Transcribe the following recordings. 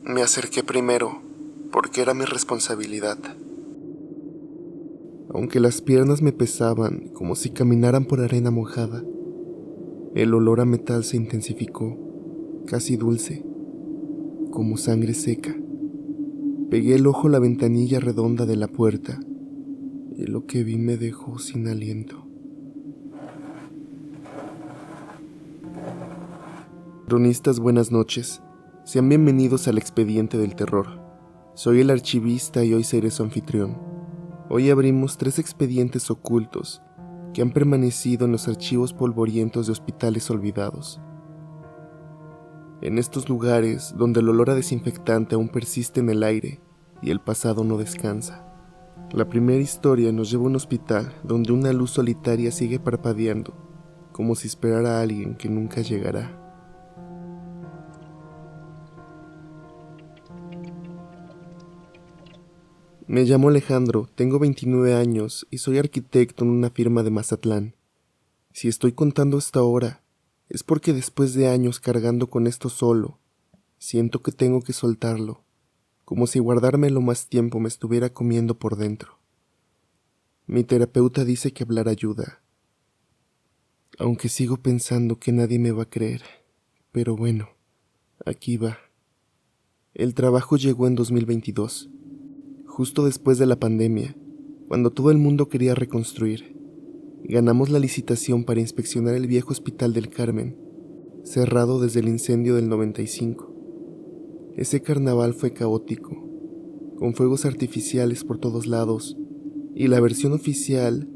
Me acerqué primero, porque era mi responsabilidad. Aunque las piernas me pesaban como si caminaran por arena mojada, el olor a metal se intensificó, casi dulce, como sangre seca. Pegué el ojo a la ventanilla redonda de la puerta y lo que vi me dejó sin aliento. Cronistas, buenas noches. Sean bienvenidos al Expediente del Terror. Soy el archivista y hoy seré su anfitrión. Hoy abrimos 3 expedientes ocultos que han permanecido en los archivos polvorientos de hospitales olvidados. En estos lugares donde el olor a desinfectante aún persiste en el aire y el pasado no descansa. La primera historia nos lleva a un hospital donde una luz solitaria sigue parpadeando, como si esperara a alguien que nunca llegará. Me llamo Alejandro, tengo 29 años y soy arquitecto en una firma de Mazatlán. Si estoy contando esta hora, es porque después de años cargando con esto solo, siento que tengo que soltarlo, como si guardármelo más tiempo me estuviera comiendo por dentro. Mi terapeuta dice que hablar ayuda, aunque sigo pensando que nadie me va a creer, pero bueno, aquí va. El trabajo llegó en 2022, justo después de la pandemia, cuando todo el mundo quería reconstruir. Ganamos la licitación para inspeccionar el viejo Hospital del Carmen, cerrado desde el incendio del 95. Ese carnaval fue caótico, con fuegos artificiales por todos lados, y la versión oficial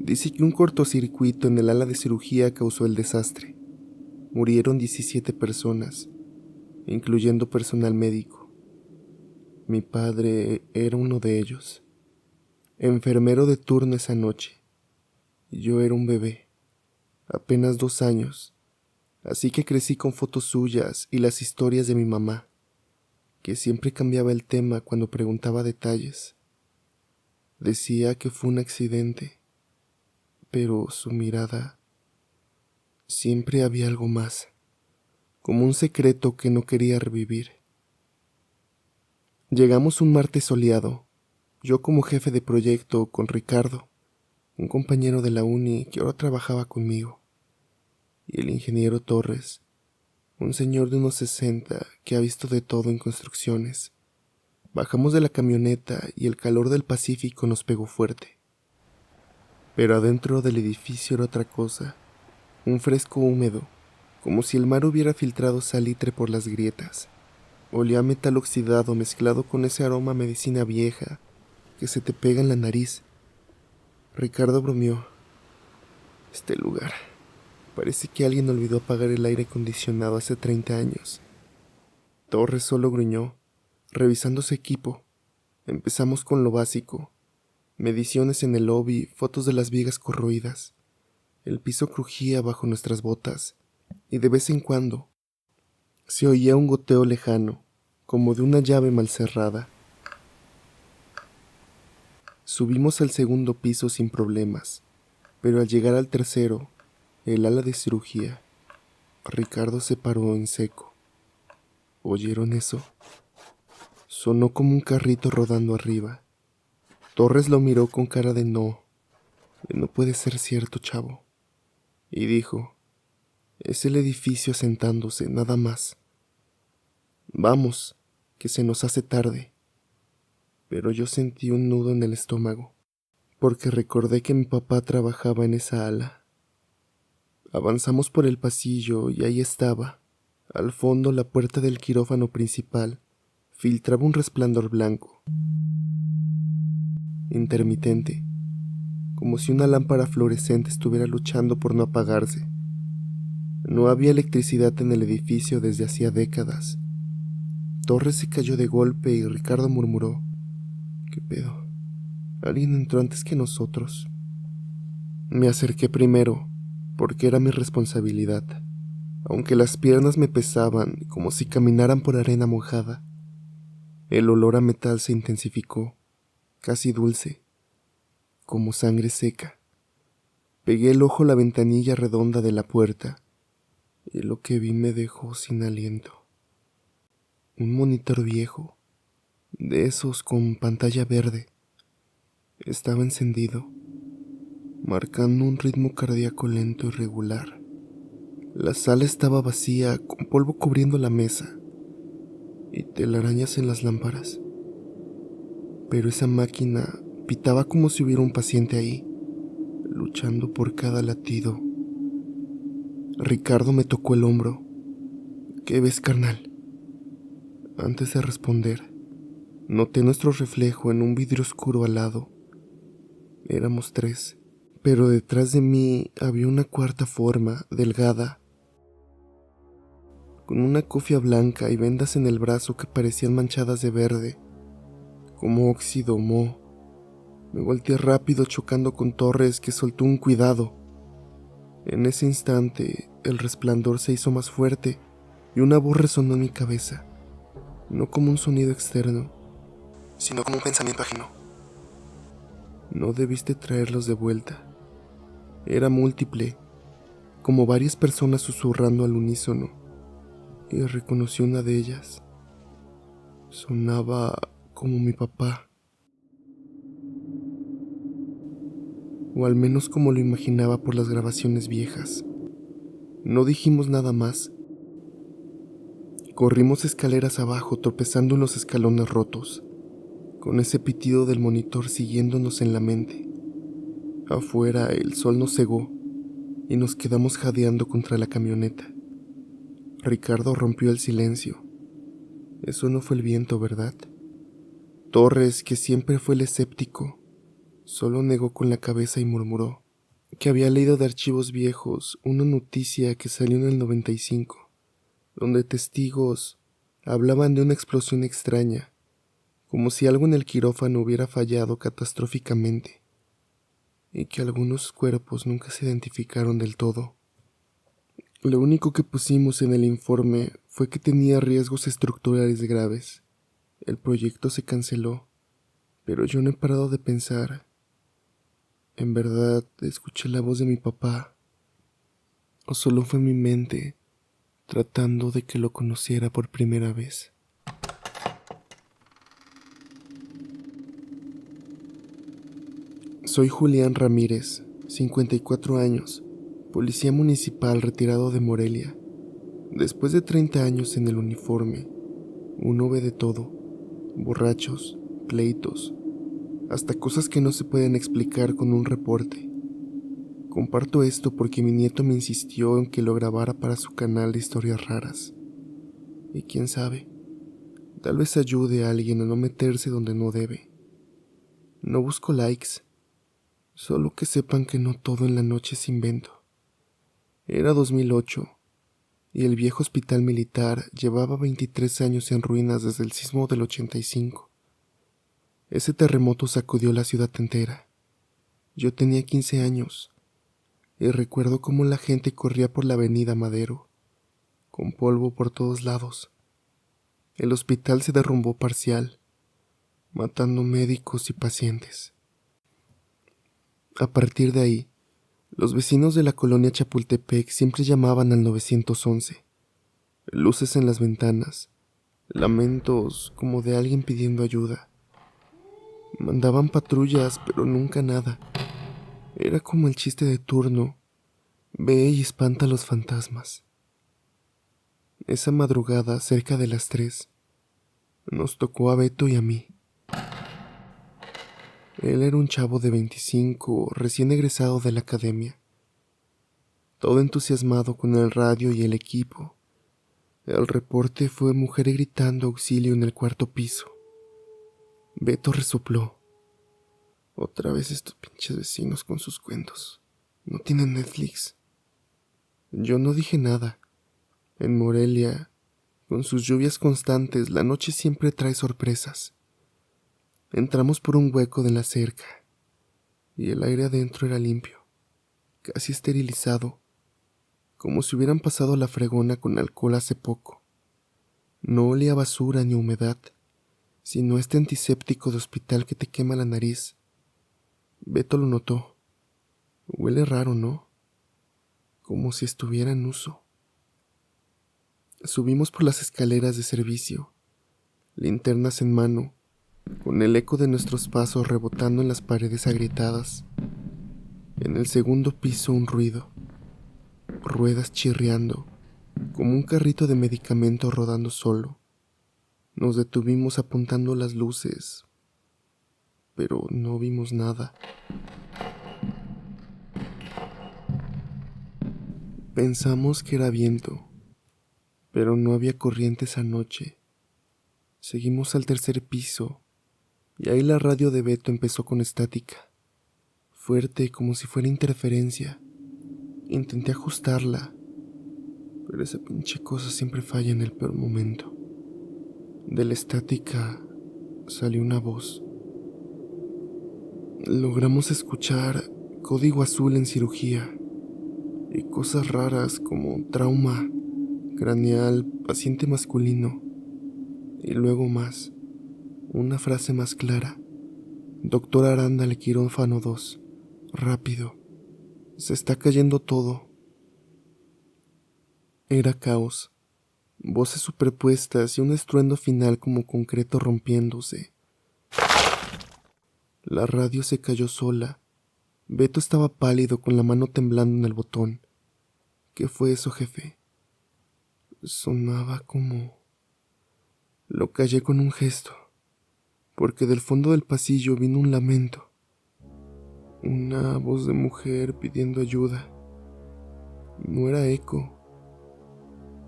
dice que un cortocircuito en el ala de cirugía causó el desastre. Murieron 17 personas, incluyendo personal médico. Mi padre era uno de ellos, enfermero de turno esa noche, y yo era un bebé, apenas 2 años, así que crecí con fotos suyas y las historias de mi mamá, que siempre cambiaba el tema cuando preguntaba detalles. Decía que fue un accidente, pero su mirada siempre había algo más, como un secreto que no quería revivir. Llegamos un martes soleado, yo como jefe de proyecto con Ricardo, un compañero de la uni que ahora trabajaba conmigo, y el ingeniero Torres, un señor de unos 60 que ha visto de todo en construcciones. Bajamos de la camioneta y el calor del Pacífico nos pegó fuerte. Pero adentro del edificio era otra cosa, un fresco húmedo, como si el mar hubiera filtrado salitre por las grietas. Olía a metal oxidado mezclado con ese aroma a medicina vieja que se te pega en la nariz. Ricardo bromeó. Este lugar. Parece que alguien olvidó apagar el aire acondicionado hace 30 años. Torres solo gruñó, revisando su equipo. Empezamos con lo básico. Mediciones en el lobby, fotos de las vigas corroídas. El piso crujía bajo nuestras botas, y de vez en cuando se oía un goteo lejano, como de una llave mal cerrada. Subimos al segundo piso sin problemas, pero al llegar al tercero, el ala de cirugía, Ricardo se paró en seco. ¿Oyeron eso? Sonó como un carrito rodando arriba. Torres lo miró con cara de no puede ser cierto, chavo. Y dijo, es el edificio asentándose, nada más. Vamos, que se nos hace tarde. Pero yo sentí un nudo en el estómago, porque recordé que mi papá trabajaba en esa ala. Avanzamos por el pasillo y ahí estaba. Al fondo, la puerta del quirófano principal filtraba un resplandor blanco, intermitente, como si una lámpara fluorescente estuviera luchando por no apagarse. No había electricidad en el edificio desde hacía décadas. Torres se cayó de golpe y Ricardo murmuró, ¿qué pedo? Alguien entró antes que nosotros. Me acerqué primero, porque era mi responsabilidad. Aunque las piernas me pesaban como si caminaran por arena mojada, el olor a metal se intensificó, casi dulce, como sangre seca. Pegué el ojo a la ventanilla redonda de la puerta y lo que vi me dejó sin aliento. Un monitor viejo, de esos con pantalla verde, estaba encendido, marcando un ritmo cardíaco lento y regular. La sala estaba vacía, con polvo cubriendo la mesa y telarañas en las lámparas. Pero esa máquina pitaba como si hubiera un paciente ahí, luchando por cada latido. Ricardo me tocó el hombro. ¿Qué ves, carnal? Antes de responder, noté nuestro reflejo en un vidrio oscuro al lado. Éramos 3, pero detrás de mí había una cuarta forma, delgada, con una cofia blanca y vendas en el brazo que parecían manchadas de verde, como óxido o moho. Me volteé rápido chocando con Torres, que soltó un cuidado. En ese instante, el resplandor se hizo más fuerte y una voz resonó en mi cabeza, no como un sonido externo, sino como un pensamiento ajeno. No debiste traerlos de vuelta. Era múltiple, como varias personas susurrando al unísono, y reconocí una de ellas. Sonaba como mi papá, o al menos como lo imaginaba por las grabaciones viejas. No dijimos nada más. Corrimos escaleras abajo, tropezando en los escalones rotos, con ese pitido del monitor siguiéndonos en la mente. Afuera el sol nos cegó y nos quedamos jadeando contra la camioneta. Ricardo rompió el silencio. Eso no fue el viento, ¿verdad? Torres, que siempre fue el escéptico, solo negó con la cabeza y murmuró que había leído de archivos viejos una noticia que salió en el 95, donde testigos hablaban de una explosión extraña, como si algo en el quirófano hubiera fallado catastróficamente, y que algunos cuerpos nunca se identificaron del todo. Lo único que pusimos en el informe fue que tenía riesgos estructurales graves. El proyecto se canceló, pero yo no he parado de pensar. ¿En verdad escuché la voz de mi papá? ¿O solo fue mi mente tratando de que lo conociera por primera vez? Soy Julián Ramírez, 54 años, policía municipal retirado de Morelia. Después de 30 años en el uniforme, uno ve de todo: borrachos, pleitos, hasta cosas que no se pueden explicar con un reporte. Comparto esto porque mi nieto me insistió en que lo grabara para su canal de historias raras. Y quién sabe, tal vez ayude a alguien a no meterse donde no debe. No busco likes, solo que sepan que no todo en la noche es invento. Era 2008 y el viejo hospital militar llevaba 23 años en ruinas desde el sismo del 85. Ese terremoto sacudió la ciudad entera. Yo tenía 15 años y recuerdo cómo la gente corría por la avenida Madero, con polvo por todos lados. El hospital se derrumbó parcial, matando médicos y pacientes. A partir de ahí, los vecinos de la colonia Chapultepec siempre llamaban al 911. Luces en las ventanas, lamentos como de alguien pidiendo ayuda. Mandaban patrullas, pero nunca nada. Era como el chiste de turno: ve y espanta a los fantasmas. Esa madrugada, cerca de las 3, nos tocó a Beto y a mí. Él era un chavo de 25, recién egresado de la academia, todo entusiasmado con el radio y el equipo. El reporte fue mujer gritando auxilio en el cuarto piso. Beto resopló: otra vez estos pinches vecinos con sus cuentos. No tienen Netflix. Yo no dije nada. En Morelia, con sus lluvias constantes, la noche siempre trae sorpresas. Entramos por un hueco de la cerca, y el aire adentro era limpio, casi esterilizado, como si hubieran pasado la fregona con alcohol hace poco. No olía a basura ni humedad, sino este antiséptico de hospital que te quema la nariz. Beto lo notó. Huele raro, ¿no? Como si estuviera en uso. Subimos por las escaleras de servicio, linternas en mano, con el eco de nuestros pasos rebotando en las paredes agrietadas. En el segundo piso un ruido, ruedas chirriando, como un carrito de medicamento rodando solo. Nos detuvimos apuntando las luces, pero no vimos nada. Pensamos que era viento, pero no había corriente esa noche. Seguimos al tercer piso, y ahí la radio de Beto empezó con estática, fuerte como si fuera interferencia. Intenté ajustarla, pero esa pinche cosa siempre falla en el peor momento. De la estática salió una voz. Logramos escuchar código azul en cirugía y cosas raras como trauma craneal, paciente masculino, y luego más, una frase más clara. Doctor Aranda al quirófano 2, rápido, se está cayendo todo. Era caos, voces superpuestas y un estruendo final como concreto rompiéndose. La radio se cayó sola. Beto estaba pálido con la mano temblando en el botón. ¿Qué fue eso, jefe? Sonaba como... Lo callé con un gesto, porque del fondo del pasillo vino un lamento. Una voz de mujer pidiendo ayuda. No era eco.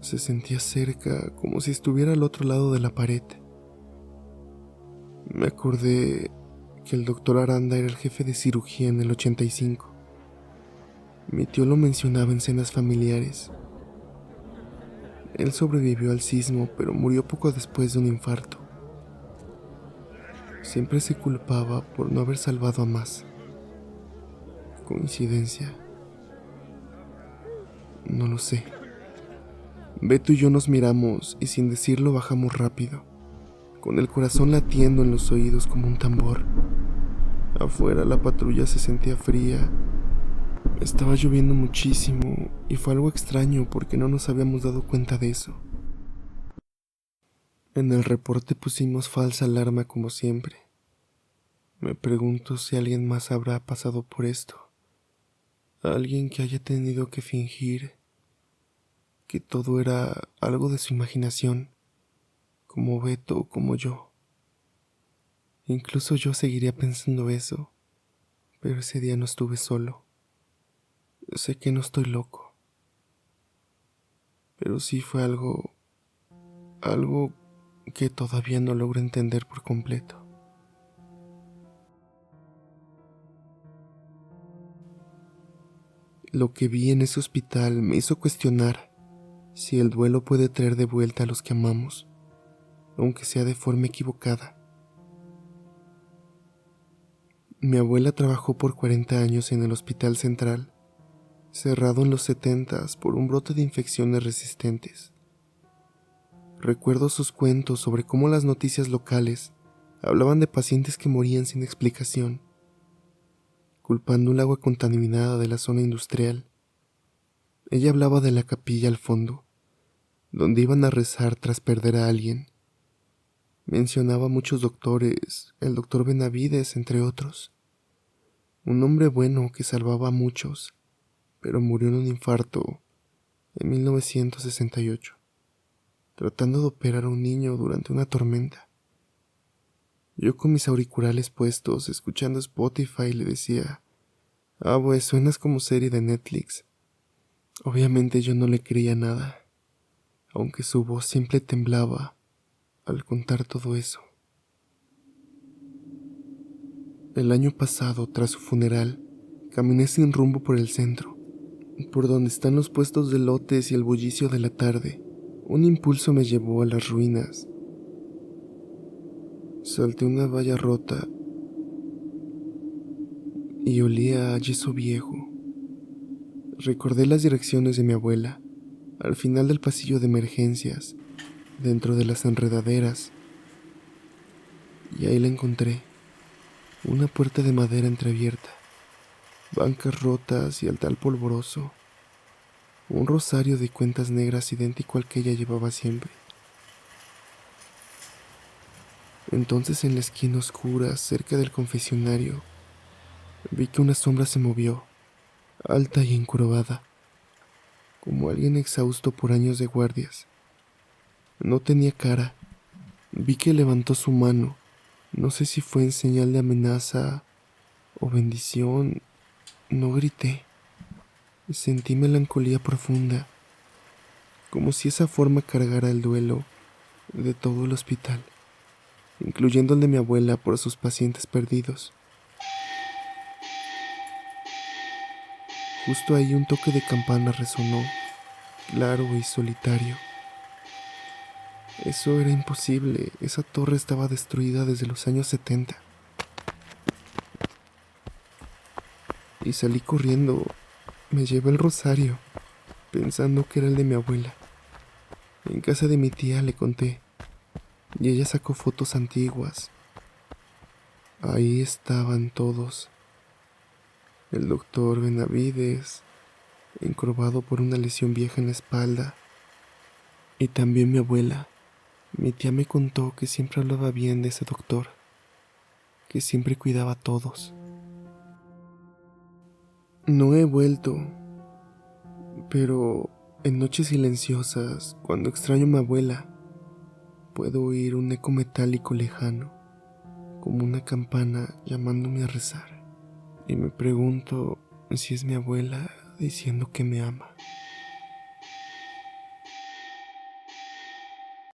Se sentía cerca, como si estuviera al otro lado de la pared. Me acordé que el doctor Aranda era el jefe de cirugía en el 85. Mi tío lo mencionaba en cenas familiares. Él sobrevivió al sismo, pero murió poco después de un infarto. Siempre se culpaba por no haber salvado a más. ¿Coincidencia? No lo sé. Beto y yo nos miramos y sin decirlo bajamos rápido, con el corazón latiendo en los oídos como un tambor. Afuera la patrulla se sentía fría. Estaba lloviendo muchísimo y fue algo extraño porque no nos habíamos dado cuenta de eso. En el reporte pusimos falsa alarma como siempre. Me pregunto si alguien más habrá pasado por esto. Alguien que haya tenido que fingir que todo era algo de su imaginación, como Beto o como yo. Incluso yo seguiría pensando eso, pero ese día no estuve solo. Sé que no estoy loco, pero sí fue algo que todavía no logro entender por completo. Lo que vi en ese hospital me hizo cuestionar si el duelo puede traer de vuelta a los que amamos, aunque sea de forma equivocada. Mi abuela trabajó por 40 años en el Hospital Central, cerrado en los 70s por un brote de infecciones resistentes. Recuerdo sus cuentos sobre cómo las noticias locales hablaban de pacientes que morían sin explicación, culpando el agua contaminada de la zona industrial. Ella hablaba de la capilla al fondo, donde iban a rezar tras perder a alguien. Mencionaba muchos doctores, el doctor Benavides, entre otros. Un hombre bueno que salvaba a muchos, pero murió en un infarto en 1968, tratando de operar a un niño durante una tormenta. Yo con mis auriculares puestos, escuchando Spotify, le decía: pues suenas como serie de Netflix. Obviamente yo no le creía nada, aunque su voz siempre temblaba al contar todo eso. El año pasado, tras su funeral, caminé sin rumbo por el centro, por donde están los puestos de lotes y el bullicio de la tarde. Un impulso me llevó a las ruinas. Salté una valla rota y olía a yeso viejo. Recordé las direcciones de mi abuela, al final del pasillo de emergencias, dentro de las enredaderas, y ahí la encontré, una puerta de madera entreabierta, bancas rotas y altar polvoroso, un rosario de cuentas negras idéntico al que ella llevaba siempre. Entonces, en la esquina oscura, cerca del confesionario, vi que una sombra se movió, alta y encorvada, como alguien exhausto por años de guardias. No tenía cara. Vi que levantó su mano. No sé si fue en señal de amenaza o bendición. No grité. Sentí melancolía profunda, como si esa forma cargara el duelo de todo el hospital, incluyendo el de mi abuela por sus pacientes perdidos. Justo ahí un toque de campana resonó, claro y solitario. Eso era imposible, esa torre estaba destruida desde los años 70. Y salí corriendo, me llevé el rosario, pensando que era el de mi abuela. En casa de mi tía le conté, y ella sacó fotos antiguas. Ahí estaban todos. El doctor Benavides, encorvado por una lesión vieja en la espalda, y también mi abuela. Mi tía me contó que siempre hablaba bien de ese doctor, que siempre cuidaba a todos. No he vuelto, pero en noches silenciosas, cuando extraño a mi abuela, puedo oír un eco metálico lejano, como una campana llamándome a rezar. Y me pregunto si es mi abuela diciendo que me ama.